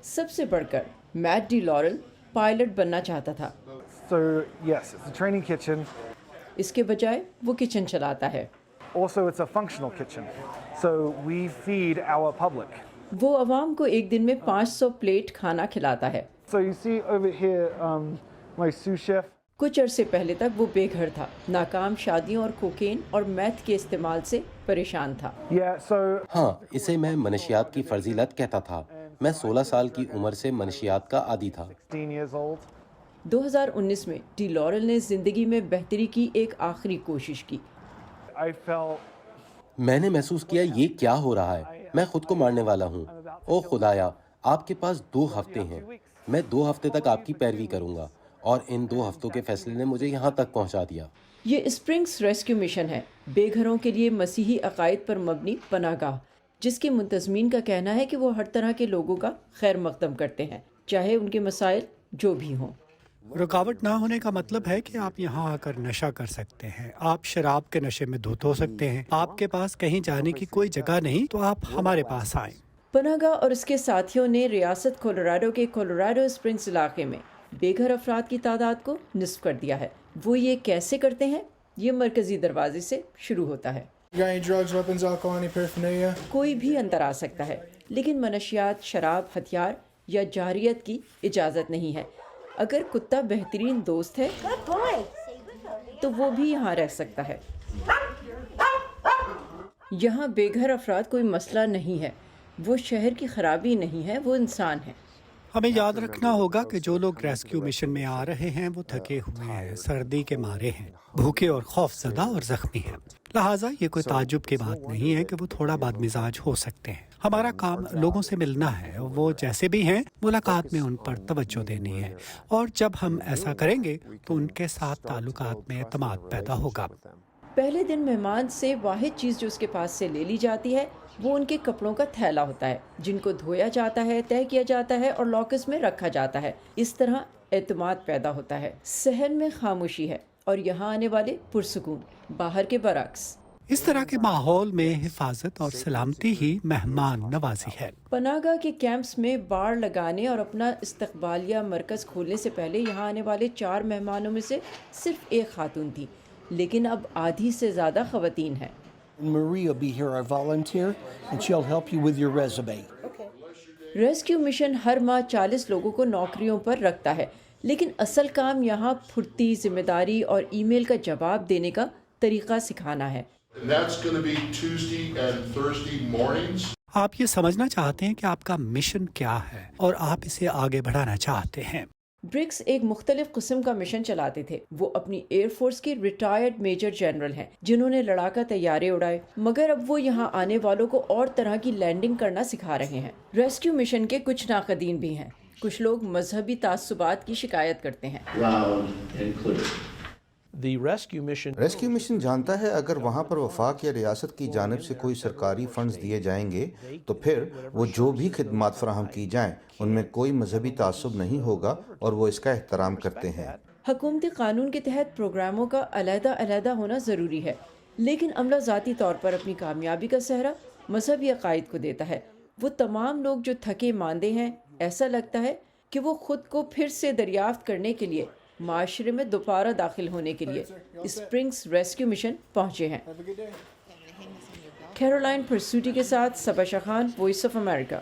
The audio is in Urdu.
سب سے بڑھ کر میٹ ڈی لورل پائلٹ بننا چاہتا تھا. So yes, it's a training kitchen. اس کے بجائے وہ کچن چلاتا ہے. Also, it's a functional kitchen. So we feed our public. وہ عوام کو ایک دن میں 500 پلیٹ کھانا کھلاتا ہے. So you see over here, my sous chef. کچھ عرصے پہلے تک وہ بے گھر تھا، ناکام شادیوں اور کوکین اور میتھ کے استعمال سے پریشان تھا. Yeah, so ہاں، اسے میں منشیات کی فرضیلت کہتا تھا. میں 16 سال کی عمر سے منشیات کا عادی تھا. 16 years old. 2019 میں ڈی لورل نے زندگی میں بہتری کی ایک آخری کوشش کی. I felt میں نے محسوس کیا یہ کیا ہو رہا ہے، میں خود کو مارنے والا ہوں. او خدایا، آپ کے پاس 2 ہفتے ہیں. میں 2 ہفتے تک آپ کی پیروی کروں گا، اور ان 2 ہفتوں کے فیصلے نے مجھے یہاں تک پہنچا دیا. یہ اسپرنگس ریسکیو مشن ہے، بے گھروں کے لیے مسیحی عقائد پر مبنی پناہ گاہ، جس کے منتظمین کا کہنا ہے کہ وہ ہر طرح کے لوگوں کا خیر مقدم کرتے ہیں، چاہے ان کے مسائل جو بھی ہوں. رکاوٹ نہ ہونے کا مطلب ہے کہ آپ یہاں آ کر نشہ کر سکتے ہیں، آپ شراب کے نشے میں دھت ہو سکتے ہیں، آپ کے پاس کہیں جانے کی کوئی جگہ نہیں تو آپ ہمارے پاس آئیں. پناہ گاہ اور اس کے ساتھیوں نے ریاست کولوراڈو کے کولوراڈو اسپرنگس علاقے میں بے گھر افراد کی تعداد کو نصف کر دیا ہے. وہ یہ کیسے کرتے ہیں؟ یہ مرکزی دروازے سے شروع ہوتا ہے. کوئی بھی اندر آ سکتا ہے، لیکن منشیات، شراب، ہتھیار یا جارحیت کی اجازت نہیں ہے. اگر کتا بہترین دوست ہے تو وہ بھی یہاں رہ سکتا ہے. یہاں بے گھر افراد کوئی مسئلہ نہیں ہے، وہ شہر کی خرابی نہیں ہے، وہ انسان ہے. ہمیں یاد رکھنا ہوگا کہ جو لوگ ریسکیو مشن میں آ رہے ہیں وہ تھکے ہوئے ہیں، سردی کے مارے ہیں، بھوکے اور خوف زدہ اور زخمی ہیں. لہٰذا یہ کوئی تعجب کی بات نہیں ہے کہ وہ تھوڑا بد مزاج ہو سکتے ہیں. ہمارا کام لوگوں سے ملنا ہے، وہ جیسے بھی ہیں ملاقات میں ان پر توجہ دینی ہے، اور جب ہم ایسا کریں گے تو ان کے ساتھ تعلقات میں اعتماد پیدا ہوگا. پہلے دن مہمان سے واحد چیز جو اس کے پاس سے لے لی جاتی ہے وہ ان کے کپڑوں کا تھیلا ہوتا ہے، جن کو دھویا جاتا ہے، طے کیا جاتا ہے اور لاکرز میں رکھا جاتا ہے. اس طرح اعتماد پیدا ہوتا ہے. صحن میں خاموشی ہے اور یہاں آنے والے پرسکون، باہر کے برعکس. اس طرح کے ماحول میں حفاظت اور سلامتی ہی مہمان نوازی ہے. پناہ گاہ کے کیمپس میں بار لگانے اور اپنا استقبالیہ مرکز کھولنے سے پہلے یہاں آنے والے 4 مہمانوں میں سے صرف ایک خاتون تھی، لیکن اب آدھی سے زیادہ خواتین ہیں. Marie will be here, our volunteer, and she'll help you with your resume. Rescue mission ہر ماہ 40 لوگوں کو نوکریوں پر رکھتا ہے، لیکن اصل کام یہاں پھرتی، ذمہ داری اور ای میل کا جواب دینے کا طریقہ سکھانا ہے. And that's going to be Tuesday and Thursday mornings. آپ یہ سمجھنا چاہتے ہیں کہ آپ کا مشن کیا ہے اور آپ اسے آگے بڑھانا چاہتے ہیں. برکس ایک مختلف قسم کا مشن چلاتے تھے. وہ اپنی ایئر فورس کے ریٹائرڈ میجر جنرل ہیں جنہوں نے لڑاکا طیارے اڑائے، مگر اب وہ یہاں آنے والوں کو اور طرح کی لینڈنگ کرنا سکھا رہے ہیں. ریسکیو مشن کے کچھ ناقدین بھی ہیں. کچھ لوگ مذہبی تعصبات کی شکایت کرتے ہیں. ریسکیو مشن جانتا ہے اگر وہاں پر وفاق یا ریاست کی جانب سے کوئی سرکاری فنڈز دیے جائیں گے تو پھر وہ جو بھی خدمات فراہم کی جائیں ان میں کوئی مذہبی تعصب نہیں ہوگا اور وہ اس کا احترام کرتے ہیں. حکومتی قانون کے تحت پروگراموں کا علیحدہ علیحدہ ہونا ضروری ہے، لیکن عملہ ذاتی طور پر اپنی کامیابی کا سہرا مذہبی عقائد کو دیتا ہے. وہ تمام لوگ جو تھکے ماندے ہیں، ایسا لگتا ہے کہ وہ خود کو پھر سے دریافت کرنے کے لیے، معاشرے میں دوبارہ داخل ہونے کے لیے اسپرنگس ریسکیو مشن پہنچے ہیں. کیرولائن پرسوٹی کے ساتھ صبا شاہ خان، وائس آف امریکہ.